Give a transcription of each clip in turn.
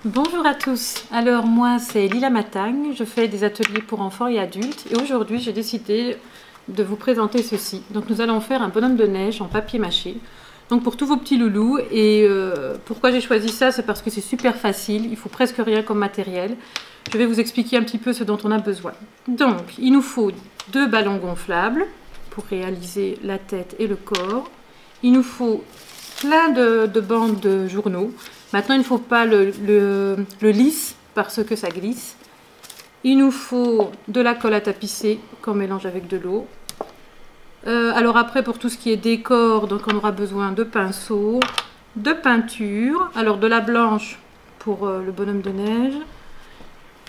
Bonjour à tous, alors moi c'est Lila Matagne, je fais des ateliers pour enfants et adultes et aujourd'hui j'ai décidé de vous présenter ceci. Donc nous allons faire un bonhomme de neige en papier mâché, donc pour tous vos petits loulous. Et pourquoi j'ai choisi ça, c'est parce que c'est super facile, il faut presque rien comme matériel. Je vais vous expliquer un petit peu ce dont on a besoin. Donc il nous faut 2 ballons gonflables pour réaliser la tête et le corps. Il nous faut plein de bandes de journaux. Maintenant, il ne faut pas le lisse parce que ça glisse. Il nous faut de la colle à tapisser qu'on mélange avec de l'eau. Alors après, pour tout ce qui est décor, donc on aura besoin de pinceaux, de peinture. Alors de la blanche pour le bonhomme de neige,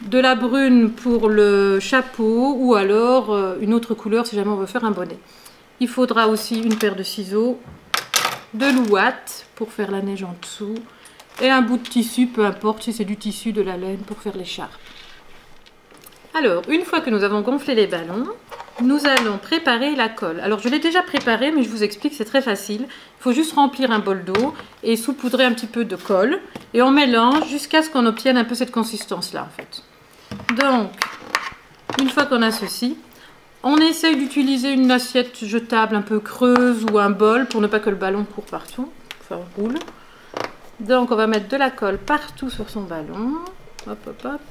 de la brune pour le chapeau ou alors une autre couleur si jamais on veut faire un bonnet. Il faudra aussi une paire de ciseaux, de l'ouate pour faire la neige en dessous et un bout de tissu, peu importe si c'est du tissu, de la laine pour faire l'écharpe. Alors, une fois que nous avons gonflé les ballons, nous allons préparer la colle. Alors, je l'ai déjà préparée, mais je vous explique, c'est très facile. Il faut juste remplir un bol d'eau et saupoudrer un petit peu de colle et on mélange jusqu'à ce qu'on obtienne un peu cette consistance-là, en fait. Donc, une fois qu'on a ceci, on essaye d'utiliser une assiette jetable un peu creuse ou un bol pour ne pas que le ballon court partout, enfin roule. Donc on va mettre de la colle partout sur son ballon. Hop, hop, hop.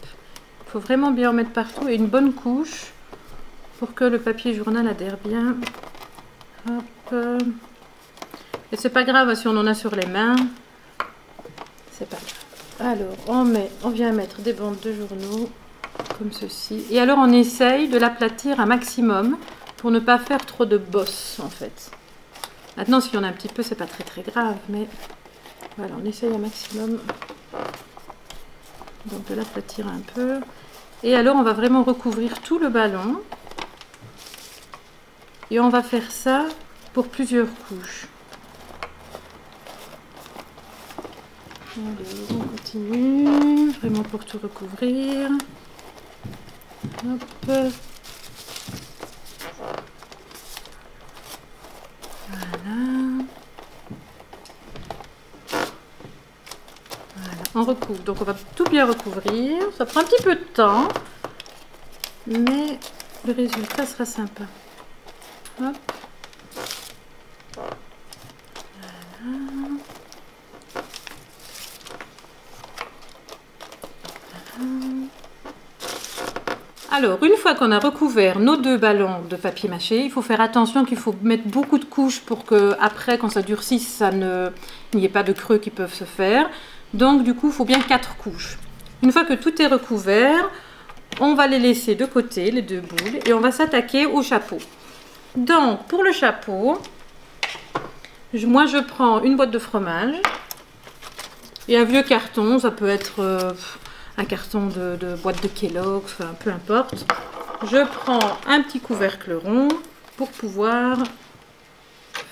Il faut vraiment bien en mettre partout et une bonne couche pour que le papier journal adhère bien. Hop. Et c'est pas grave si on en a sur les mains. C'est pas grave. Alors on vient mettre des bandes de journaux comme ceci. Et alors on essaye de l'aplatir un maximum pour ne pas faire trop de bosses en fait. Maintenant si on a un petit peu c'est pas très grave, mais voilà, on essaye un maximum donc de l'aplatir un peu. Et alors on va vraiment recouvrir tout le ballon et on va faire ça pour plusieurs couches. Allez, on continue vraiment pour tout recouvrir. Hop. Voilà. On recouvre, donc on va tout bien recouvrir. Ça prend un petit peu de temps, mais le résultat sera sympa. Hop. Voilà. Alors, une fois qu'on a recouvert nos 2 ballons de papier mâché, il faut faire attention qu'il faut mettre beaucoup de couches pour que après, quand ça durcisse, il n'y ait pas de creux qui peuvent se faire. Donc, du coup, il faut bien 4 couches. Une fois que tout est recouvert, on va les laisser de côté, les 2 boules, et on va s'attaquer au chapeau. Donc, pour le chapeau, moi, je prends une boîte de fromage et un vieux carton. Ça peut être un carton de boîte de Kellogg's, enfin, peu importe. Je prends un petit couvercle rond pour pouvoir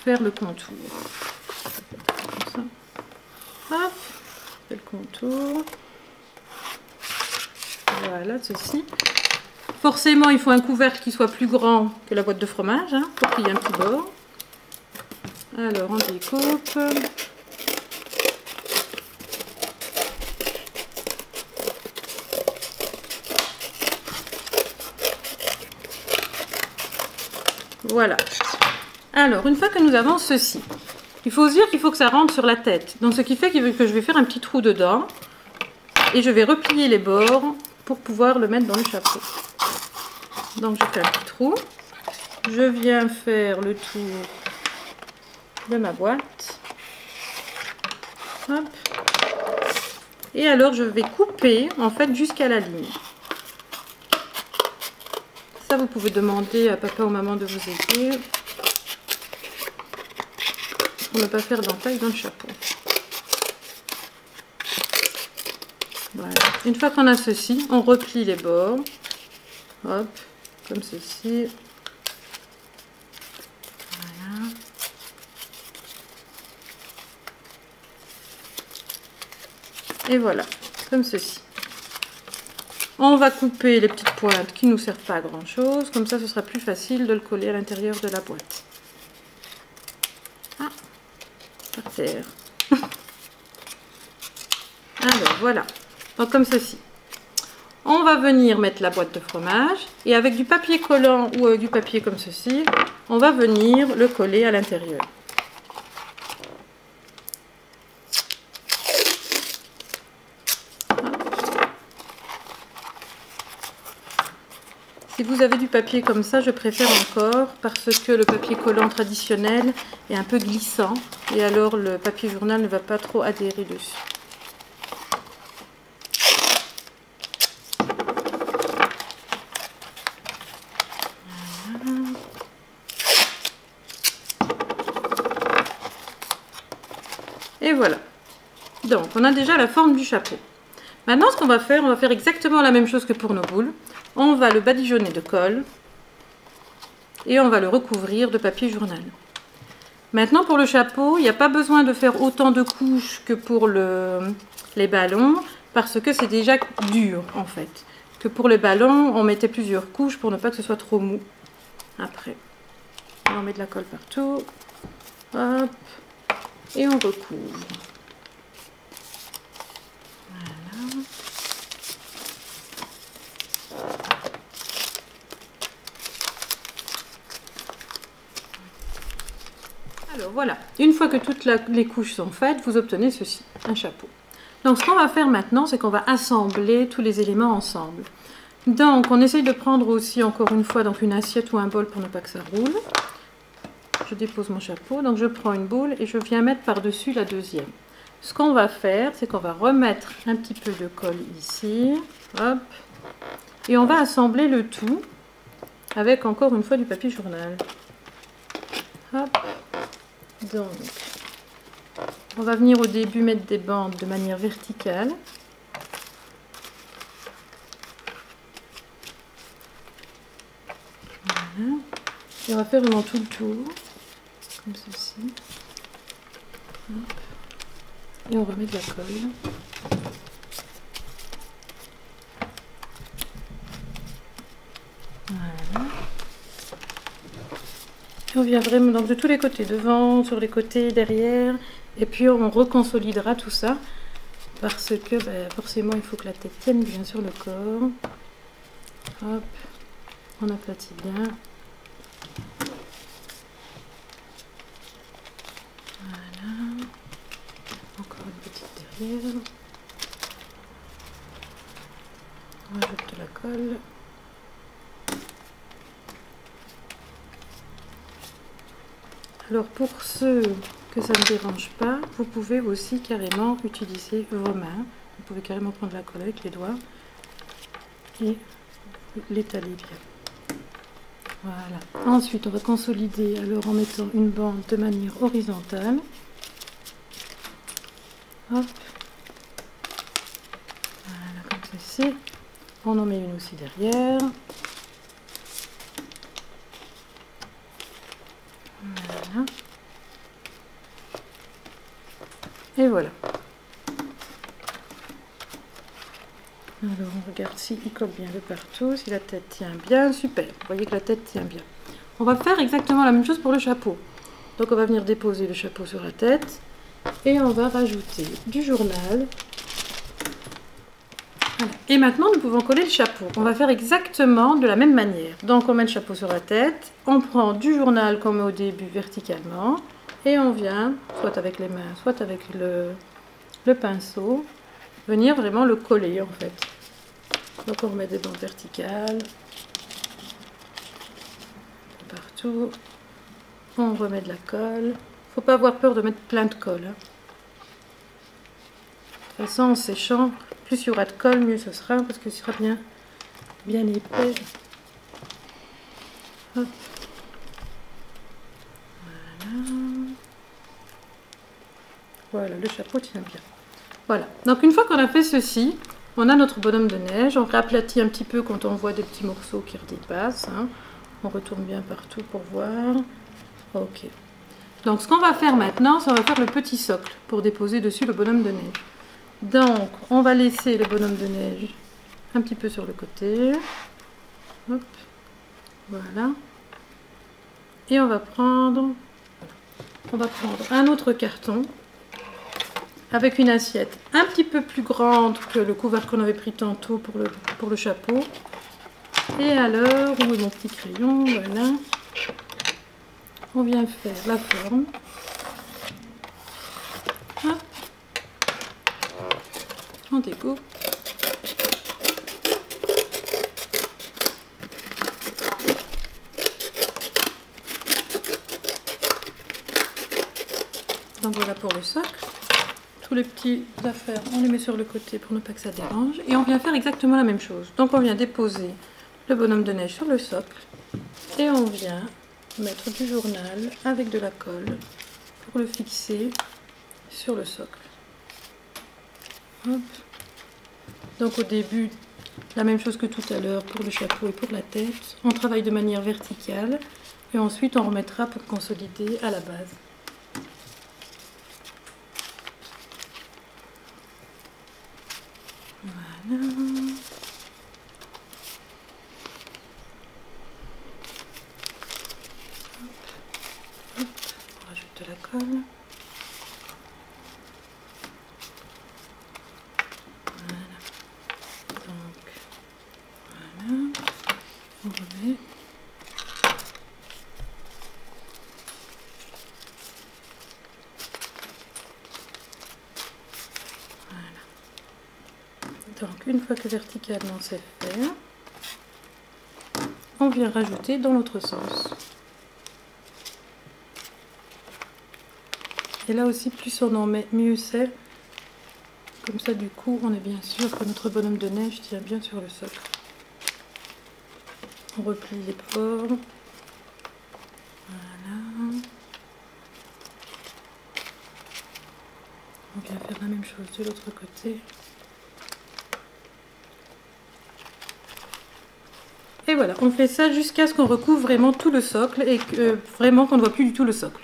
faire le contour. Comme ça. Hop, le contour. Voilà, ceci. Forcément, il faut un couvercle qui soit plus grand que la boîte de fromage, hein, pour qu'il y ait un petit bord. Alors, on découpe. Voilà. Alors, une fois que nous avons ceci, il faut se dire qu'il faut que ça rentre sur la tête. Donc, ce qui fait que je vais faire un petit trou dedans. Et je vais replier les bords pour pouvoir le mettre dans le chapeau. Donc, je fais un petit trou. Je viens faire le tour de ma boîte. Hop. Et alors, je vais couper, en fait, jusqu'à la ligne. Ça, vous pouvez demander à papa ou maman de vous aider pour ne pas faire d'entaille dans le chapeau. Voilà. Une fois qu'on a ceci, on replie les bords. Hop, comme ceci. Voilà. Et voilà, comme ceci. On va couper les petites pointes qui ne nous servent pas à grand chose. Comme ça, ce sera plus facile de le coller à l'intérieur de la boîte. Ah, par terre. Alors, voilà. Donc comme ceci. On va venir mettre la boîte de fromage et avec du papier collant ou du papier comme ceci, on va venir le coller à l'intérieur. Si vous avez du papier comme ça, je préfère encore parce que le papier collant traditionnel est un peu glissant et alors le papier journal ne va pas trop adhérer dessus. Et voilà. Donc, on a déjà la forme du chapeau. Maintenant, ce qu'on va faire exactement la même chose que pour nos boules. On va le badigeonner de colle et on va le recouvrir de papier journal. Maintenant, pour le chapeau, il n'y a pas besoin de faire autant de couches que pour les ballons parce que c'est déjà dur en fait. Que pour les ballons, on mettait plusieurs couches pour ne pas que ce soit trop mou. Après, on met de la colle partout. Hop. Et on recouvre. Voilà. Alors voilà, une fois que toutes les couches sont faites, vous obtenez ceci, un chapeau. Donc ce qu'on va faire maintenant, c'est qu'on va assembler tous les éléments ensemble. Donc on essaye de prendre aussi encore une fois donc une assiette ou un bol pour ne pas que ça roule. Je dépose mon chapeau, donc je prends une boule et je viens mettre par-dessus la deuxième. Ce qu'on va faire, c'est qu'on va remettre un petit peu de colle ici, hop, et on va assembler le tout avec encore une fois du papier journal. Hop. Donc, on va venir au début mettre des bandes de manière verticale. Voilà. Et on va faire vraiment tout le tour, comme ceci. Hop. Et on remet de la colle. Voilà. Et on vient vraiment donc de tous les côtés, devant, sur les côtés, derrière. Et puis on reconsolidera tout ça. Parce que forcément il faut que la tête tienne bien sur le corps. Hop. On aplatit bien. Voilà. Encore une petite derrière. On rajoute de la colle. Alors pour ceux que ça ne dérange pas, vous pouvez aussi carrément utiliser vos mains. Vous pouvez carrément prendre la colle avec les doigts et l'étaler bien. Voilà. Ensuite, on va consolider alors en mettant une bande de manière horizontale. Hop. Voilà, comme ceci. On en met une aussi derrière. Voilà. Et voilà. Alors on regarde s'il colle bien de partout, si la tête tient bien, super. Vous voyez que la tête tient bien. On va faire exactement la même chose pour le chapeau. Donc on va venir déposer le chapeau sur la tête et on va rajouter du journal. Voilà. Et maintenant nous pouvons coller le chapeau. On va faire exactement de la même manière. Donc on met le chapeau sur la tête, on prend du journal comme au début verticalement et on vient, soit avec les mains, soit avec le pinceau, venir vraiment le coller en fait. Donc on remet des bandes verticales partout, on remet de la colle. Faut pas avoir peur de mettre plein de colle. Hein. De toute façon en séchant, plus il y aura de colle, mieux ce sera parce que ce sera bien épais. Hop. Voilà. Voilà, le chapeau tient bien. Voilà, donc une fois qu'on a fait ceci, on a notre bonhomme de neige. On réaplatit un petit peu quand on voit des petits morceaux qui redépassent. Hein. On retourne bien partout pour voir. Ok. Donc ce qu'on va faire maintenant, c'est on va faire le petit socle pour déposer dessus le bonhomme de neige. Donc on va laisser le bonhomme de neige un petit peu sur le côté. Hop. Voilà. Et on va prendre un autre carton. avec une assiette un petit peu plus grande que le couvercle qu'on avait pris tantôt pour le chapeau. Et alors, où est mon petit crayon? Voilà. On vient faire la forme. Hop. On découpe. Donc voilà pour le socle. Tous les petits affaires, on les met sur le côté pour ne pas que ça dérange. Et on vient faire exactement la même chose. Donc on vient déposer le bonhomme de neige sur le socle. Et on vient mettre du journal avec de la colle pour le fixer sur le socle. Hop. Donc au début, la même chose que tout à l'heure pour le chapeau et pour la tête. On travaille de manière verticale. Et ensuite on remettra pour consolider à la base. Voilà. Hop. On rajoute de la colle. Voilà. Donc, voilà. On remet. Donc une fois que verticalement c'est fait, on vient rajouter dans l'autre sens. Et là aussi, plus on en met, mieux c'est. Comme ça, du coup, on est bien sûr que notre bonhomme de neige tient bien sur le socle. On replie les bords. Voilà. On vient faire la même chose de l'autre côté. Et voilà, on fait ça jusqu'à ce qu'on recouvre vraiment tout le socle et que vraiment qu'on ne voit plus du tout le socle.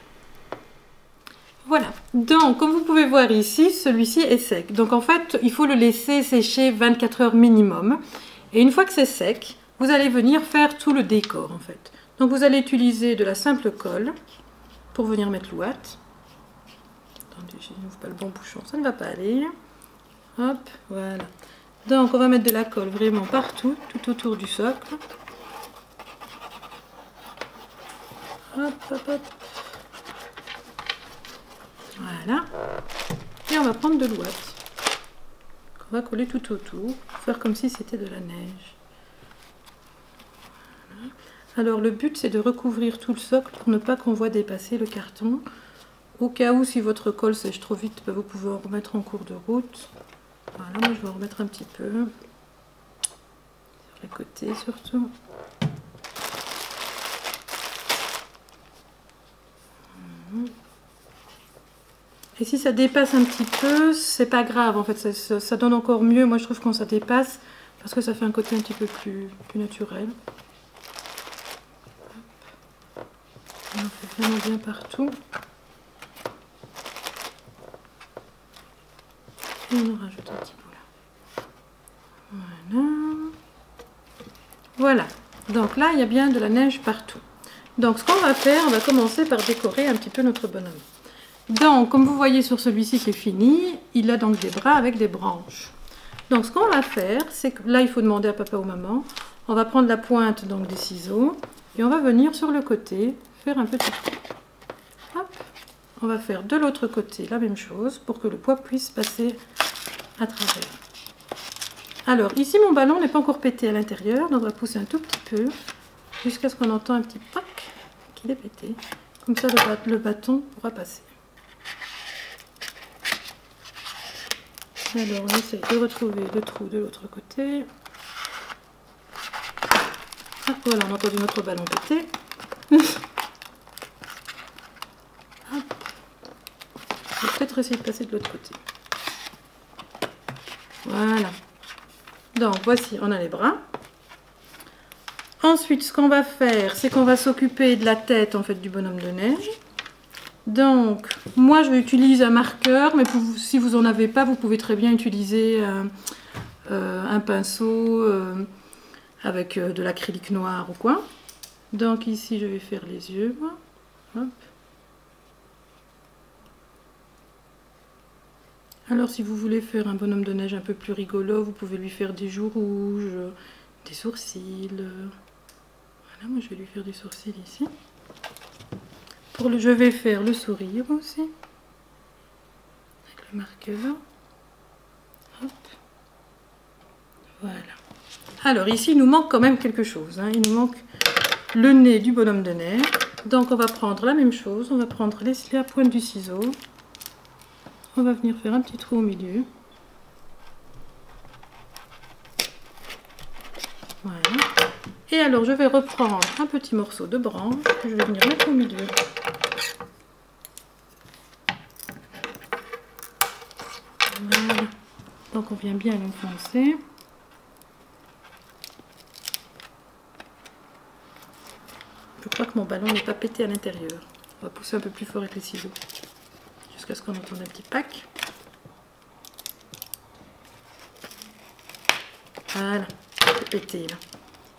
Voilà, donc comme vous pouvez voir ici, celui-ci est sec. Donc en fait, il faut le laisser sécher 24 heures minimum. Et une fois que c'est sec, vous allez venir faire tout le décor en fait. Donc vous allez utiliser de la simple colle pour venir mettre l'ouate. Attendez, je n'ouvre pas le bon bouchon, ça ne va pas aller. Hop, voilà. Donc on va mettre de la colle vraiment partout, tout autour du socle. Hop, hop, hop. Voilà. Et on va prendre de l'ouate qu'on va coller tout autour, pour faire comme si c'était de la neige. Voilà. Alors le but c'est de recouvrir tout le socle pour ne pas qu'on voit dépasser le carton. Au cas où si votre colle sèche trop vite, vous pouvez en remettre en cours de route. Voilà, moi je vais en remettre un petit peu sur les côtés surtout. Et si ça dépasse un petit peu, c'est pas grave en fait, ça donne encore mieux. Moi je trouve quand ça dépasse, parce que ça fait un côté un petit peu plus naturel. On en fait vraiment bien partout. Et on en rajoute un petit peu là. Voilà. Voilà. Donc là, il y a bien de la neige partout. Donc ce qu'on va faire, on va commencer par décorer un petit peu notre bonhomme. Donc, comme vous voyez sur celui-ci qui est fini, il a donc des bras avec des branches. Donc ce qu'on va faire, c'est que là, il faut demander à papa ou maman. On va prendre la pointe donc des ciseaux et on va venir sur le côté faire un petit trou. Hop. On va faire de l'autre côté la même chose pour que le poids puisse passer à travers. Alors ici mon ballon n'est pas encore pété à l'intérieur, donc on va pousser un tout petit peu jusqu'à ce qu'on entend un petit pac qu'il est pété. Comme ça le bâton pourra passer. Alors on essaie de retrouver le trou de l'autre côté. Ah, voilà, on a entendu notre ballon pété. On va peut-être essayer de passer de l'autre côté. Voilà. Donc voici, on a les bras. Ensuite, ce qu'on va faire, c'est qu'on va s'occuper de la tête en fait du bonhomme de neige. Donc, moi je vais utiliser un marqueur, mais si vous n'en avez pas, vous pouvez très bien utiliser un pinceau avec de l'acrylique noir ou quoi. Donc ici, je vais faire les yeux. Hop. Alors si vous voulez faire un bonhomme de neige un peu plus rigolo, vous pouvez lui faire des joues rouges, des sourcils. Voilà, moi je vais lui faire des sourcils ici. Je vais faire le sourire aussi. Avec le marqueur. Hop. Voilà. Alors ici il nous manque quand même quelque chose. Hein. Il nous manque le nez du bonhomme de neige. Donc on va prendre la même chose. On va prendre la pointe du ciseau. On va venir faire un petit trou au milieu. Voilà. Et alors je vais reprendre un petit morceau de branche que je vais venir mettre au milieu. Voilà. Donc on vient bien l'enfoncer. Je crois que mon ballon n'est pas pété à l'intérieur. On va pousser un peu plus fort avec les ciseaux. Jusqu'à ce qu'on entende un petit pack. Voilà, c'est pété là.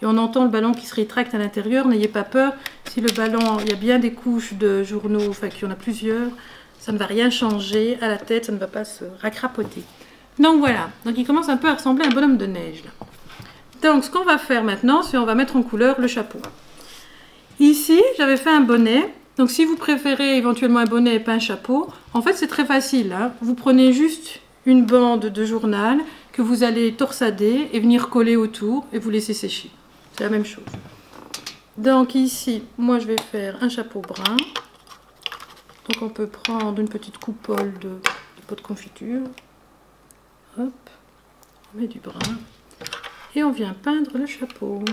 Et on entend le ballon qui se rétracte à l'intérieur. N'ayez pas peur. Si le ballon, il y a bien des couches de journaux, enfin qu'il y en a plusieurs, ça ne va rien changer à la tête, ça ne va pas se racrapoter. Donc voilà, donc il commence un peu à ressembler à un bonhomme de neige là. Donc ce qu'on va faire maintenant, c'est on va mettre en couleur le chapeau. Ici, j'avais fait un bonnet. Donc si vous préférez éventuellement un bonnet et pas un chapeau, en fait c'est très facile. Hein. Vous prenez juste une bande de journal que vous allez torsader et venir coller autour et vous laisser sécher. C'est la même chose. Donc ici, moi je vais faire un chapeau brun. Donc on peut prendre une petite coupole de pot de confiture. Hop, on met du brun. Et on vient peindre le chapeau.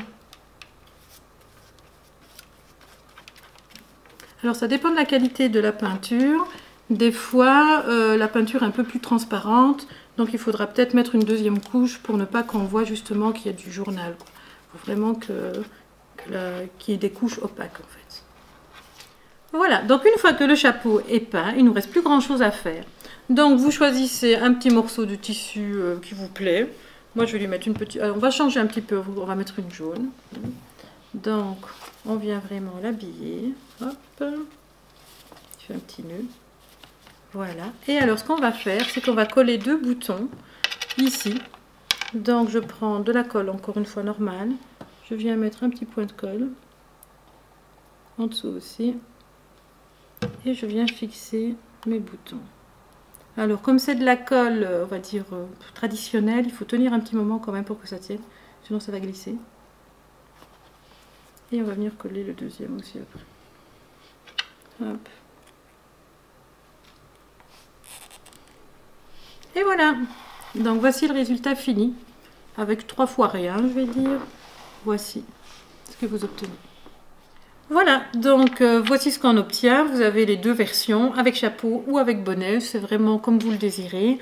Alors ça dépend de la qualité de la peinture. Des fois, la peinture est un peu plus transparente. Donc il faudra peut-être mettre une deuxième couche pour ne pas qu'on voit justement qu'il y a du journal. Il faut vraiment qu'il y ait des couches opaques en fait. Voilà, donc une fois que le chapeau est peint, il ne nous reste plus grand chose à faire. Donc vous choisissez un petit morceau de tissu qui vous plaît. Moi je vais lui mettre une petite... Alors, on va changer un petit peu, on va mettre une jaune. Donc on vient vraiment l'habiller. Hop, je fais un petit nœud. Voilà. Et alors ce qu'on va faire, c'est qu'on va coller deux boutons ici. Donc je prends de la colle encore une fois normale. Je viens mettre un petit point de colle. En dessous aussi. Et je viens fixer mes boutons. Alors comme c'est de la colle, on va dire traditionnelle, il faut tenir un petit moment quand même pour que ça tienne. Sinon ça va glisser. Et on va venir coller le deuxième aussi après. Hop. Et voilà. Donc voici le résultat fini. Avec 3 fois rien, je vais dire. Voici ce que vous obtenez. Voilà, donc voici ce qu'on obtient. Vous avez les deux versions, avec chapeau ou avec bonnet. C'est vraiment comme vous le désirez.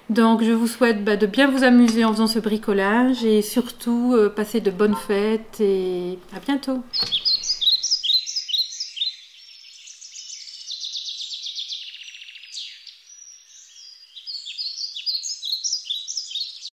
Donc je vous souhaite de bien vous amuser en faisant ce bricolage. Et surtout, passer de bonnes fêtes et à bientôt.